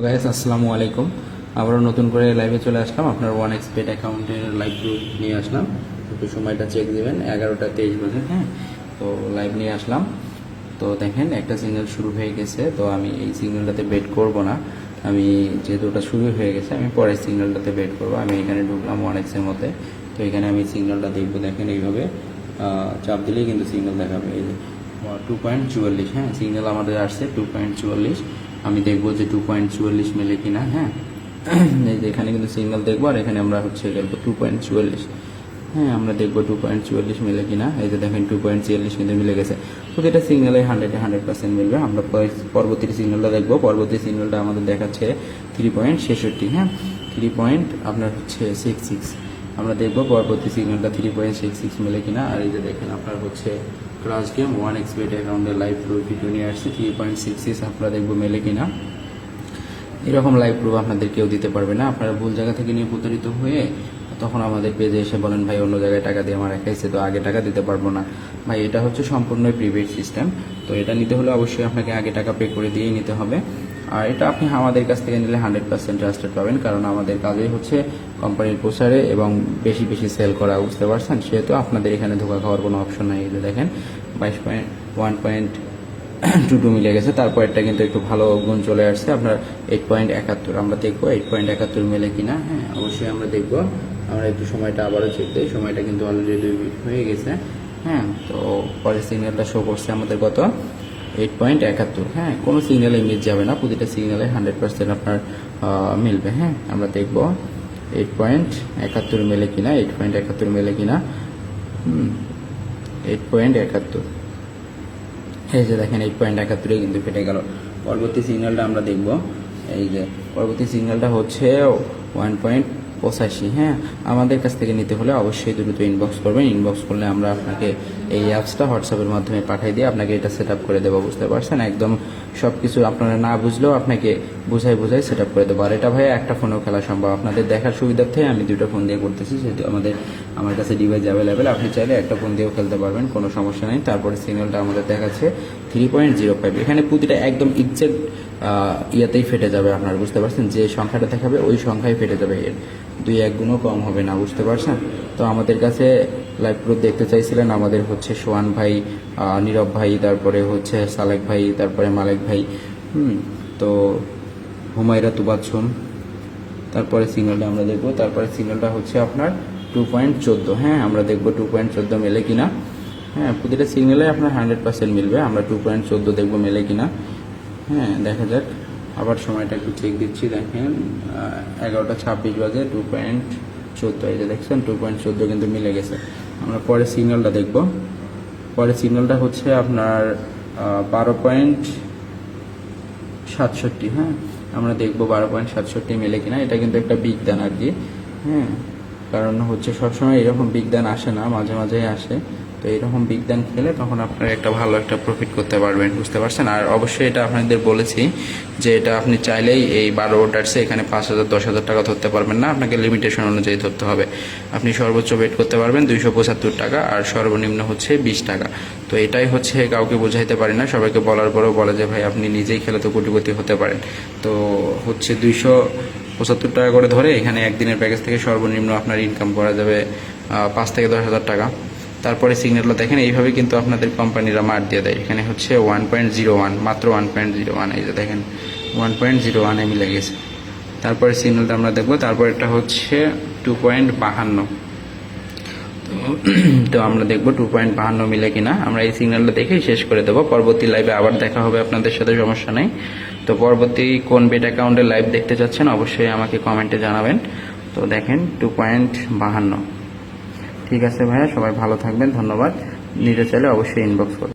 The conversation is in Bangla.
গাইস আসসালামু আলাইকুম। আবারও নতুন করে লাইভে চলে আসলাম। আপনার ওয়ান এক্সপেট অ্যাকাউন্টের লাইভ নিয়ে আসলাম। একটু সময়টা চেক দেবেন, 11টা 23 বাজে। হ্যাঁ, তো লাইভ নিয়ে আসলাম। তো দেখেন একটা সিগন্যাল শুরু হয়ে গেছে। তো আমি এই সিগন্যালটাতে বেট করব না। আমি যেহেতু ওটা শুরু হয়ে গেছে, আমি পরের সিগন্যালটাতে বেট করব। আমি এখানে ঢুকলাম ওয়ান এক্সের মধ্যে। তো এখানে আমি সিগন্যালটা দেখবো। দেখেন এইভাবে চাপ দিলেই কিন্তু সিগন্যাল দেখাবে। এই যে 2.44, হ্যাঁ সিগন্যাল আমাদের আসছে 2.44। আমি দেখবো যে 2.44 মেলে কিনা। হ্যাঁ, এই যে এখানে কিন্তু সিগন্যাল দেখবো, আর এখানে আমরা হচ্ছে দেখবো 2.44। হ্যাঁ, আমরা দেখবো 2.44 মিলে কিনা। এই যে দেখেন 2.46 কিন্তু মিলে গেছে। প্রতিটা সিগন্যালে 100% মিলবে। আমরা পরবর্তী সিগন্যালটা দেখবো। পরবর্তী সিগন্যালটা আমাদের দেখাচ্ছে 3.66। হ্যাঁ, 3.66। আমরা দেখবো পরবর্তী সিগন্যালটা 3.66 মিলে কিনা। আর এই যে দেখেন আপনার হচ্ছে ক্রাশ গেম ওয়ান এক্সপেট অ্যাকাউন্টের লাইভ প্রুফ ভিডিও নিয়ে আসছে 3.66। আপনারা দেখবো মেলে কিনা। এরকম লাইভ প্রুফ আপনাদের কেউ দিতে পারবে না। আপনারা ভুল জায়গা থেকে নিয়ে প্রতারিত হয়ে তখন আমাদের পেজে এসে বলেন ভাই অন্য জায়গায় টাকা দিয়ে আমার রেখাইছে, তো আগে টাকা দিতে পারবো না। ভাই এটা হচ্ছে সম্পূর্ণই প্রিপেড সিস্টেম। তো এটা নিতে হলে অবশ্যই আপনাকে আগে টাকা পে করে দিয়েই নিতে হবে। আর এটা আপনি আমাদের কাছ থেকে নিলে 100% ট্রাস্টেড পাবেন, কারণ আমাদের কাজই হচ্ছে কোম্পানির প্রচারে এবং বেশি বেশি সেল করা, বুঝতে পারছেন। সেহেতু আপনাদের এখানে ধোকা খাওয়ার কোনো অপশন নাই। এই যে দেখেন 1.22 মিলে গেছে। তারপরটা কিন্তু একটু ভালো গুণ চলে আসছে আপনার 8.71। আমরা দেখবো 8.71 মেলে কিনা। হ্যাঁ, অবশ্যই আমরা দেখবো। আমরা একটু সময়টা আবারও চেক দিই। সময়টা কিন্তু অলরেডি 2 মিনিট হয়ে গেছে। হ্যাঁ, তো পরের সিগন্যালটা শো করছে আমাদের কত, 8.71। হ্যাঁ, কোনো সিগন্যালে মিস যাবে না, প্রতিটা সিগন্যালে 100% আপনার মিলবে। হ্যাঁ, আমরা দেখবো 8.71 মেলে কিনা। 8.71 মেলে কিনা। 8.71। এই যে দেখেন 8.71 কিন্তু ফেটে গেল। পরবর্তী সিগন্যালটা আমরা দেখব। এই যে পরবর্তী সিগন্যালটা হচ্ছে 1.85। হ্যাঁ, আমাদের কাছ থেকে নিতে হলে অবশ্যই দ্রুত ইনবক্স করবেন। ইনবক্স করলে আমরা আপনাকে এই অ্যাপসটা হোয়াটসঅ্যাপের মাধ্যমে পাঠিয়ে দিয়ে আপনাকে এটা সেট আপ করে দেবো, বুঝতে পারছেন। একদম সব কিছু আপনারা না বুঝলেও আপনাকে বুঝাই সেট আপ করে দেবো। আর এটা ভাই একটা ফোনেও খেলা সম্ভব। আপনাদের দেখার সুবিধার্থে আমি 2টা ফোন দিয়ে করতেছি, যেহেতু আমার কাছে ডিভাইস অ্যাভেলেবেল। আপনি চাইলে একটা ফোন দিয়েও খেলতে পারবেন, কোনো সমস্যা নেই। তারপরে সিগন্যালটা আমাদের দেখাচ্ছে 3.05। এখানে প্রতিটা একদম এক্সাক্ট ইয়াতেই ফেটে যাবে, আপনারা বুঝতে পারছেন। যে সংখ্যাটা দেখাবে ওই সংখ্যায় ফেটে যাবে, এর 2-1 গুণও কম হবে না, বুঝতে পারছেন। তো আমাদের কাছে লাইভ প্রুফ দেখতে চাইছিলেন, আমাদের হচ্ছে সোহান ভাই, নীরব ভাই, তারপরে হচ্ছে সালেক ভাই, তারপরে মালেক ভাই, তো হুমায়রা তুবাচ্ছুম। তারপরে সিগন্যালটা আমরা দেখবো। তারপরে সিগন্যালটা হচ্ছে আপনার 2.14। হ্যাঁ, আমরা দেখবো 2.14 মেলে কিনা। হ্যাঁ, প্রতিটা সিগন্যালে আপনার 100% মিলবে। আমরা 2.14 দেখবো মেলে কিনা। হ্যাঁ, দেখা যাক। আবার সময়টা একটু চেক দিচ্ছি। দেখেন 11টা 26 বাজে। 2.14, এই যে দেখছেন 2.14 কিন্তু মিলে গেছে। আমরা পরের সিগন্যালটা দেখবো। পরের সিগন্যালটা হচ্ছে আপনার 12.67। হ্যাঁ, আমরা দেখবো 12.67 মেলে কিনা। এটা কিন্তু একটা বিগ দান আর কি। হ্যাঁ, কারণ হচ্ছে সবসময় এরকম বিগ দান আসে না, মাঝে মাঝেই আসে। তো এরকম বিগ দান খেলে তখন আপনারা একটা ভালো একটা প্রফিট করতে পারবেন, বুঝতে পারছেন। আর অবশ্যই এটা আপনাদের বলেছি যে এটা আপনি চাইলেই এই 12 অর্ডারসে এখানে 5,000-10,000 টাকা ধরতে পারবেন না, আপনাকে লিমিটেশন অনুযায়ী ধরতে হবে। আপনি সর্বোচ্চ বেট করতে পারবেন 275 টাকা, আর সর্বনিম্ন হচ্ছে 20 টাকা। তো এটাই হচ্ছে, কাউকে বোঝাইতে পারি না, সবাইকে বলার পরেও বলে যে ভাই আপনি নিজেই খেলে তো কোটিপতি হতে পারেন। তো হচ্ছে 275 টাকা করে ধরে এখানে একদিনের প্যাকেজ থেকে সর্বনিম্ন আপনার ইনকাম করা যাবে 5 থেকে 10,000 টাকা। তারপরে সিগন্যালটা দেখেন, এইভাবে কিন্তু আপনাদের কোম্পানিরা মার দিয়ে দেয়। এখানে হচ্ছে 1.01, মাত্র 1.01। এই যে দেখেন 1.01 মিলে গেছে। তারপরে সিগন্যালটা আমরা দেখবো। তারপর এটা হচ্ছে 2.52। তো আমরা দেখবো 2.52 মিলে কিনা। আমরা এই সিগন্যালটা দেখেই শেষ করে দেবো। পরবর্তী লাইভে আবার দেখা হবে আপনাদের সাথে, সমস্যা নেই। তো পরবর্তী কোন বেট অ্যাকাউন্টের লাইভ দেখতে চাচ্ছেন অবশ্যই আমাকে কমেন্টে জানাবেন। তো দেখেন 2.52। ঠিক আছে ভাইয়া, সবাই ভালো থাকবেন, ধন্যবাদ। নিতে চাইলে অবশ্যই ইনবক্স করবেন।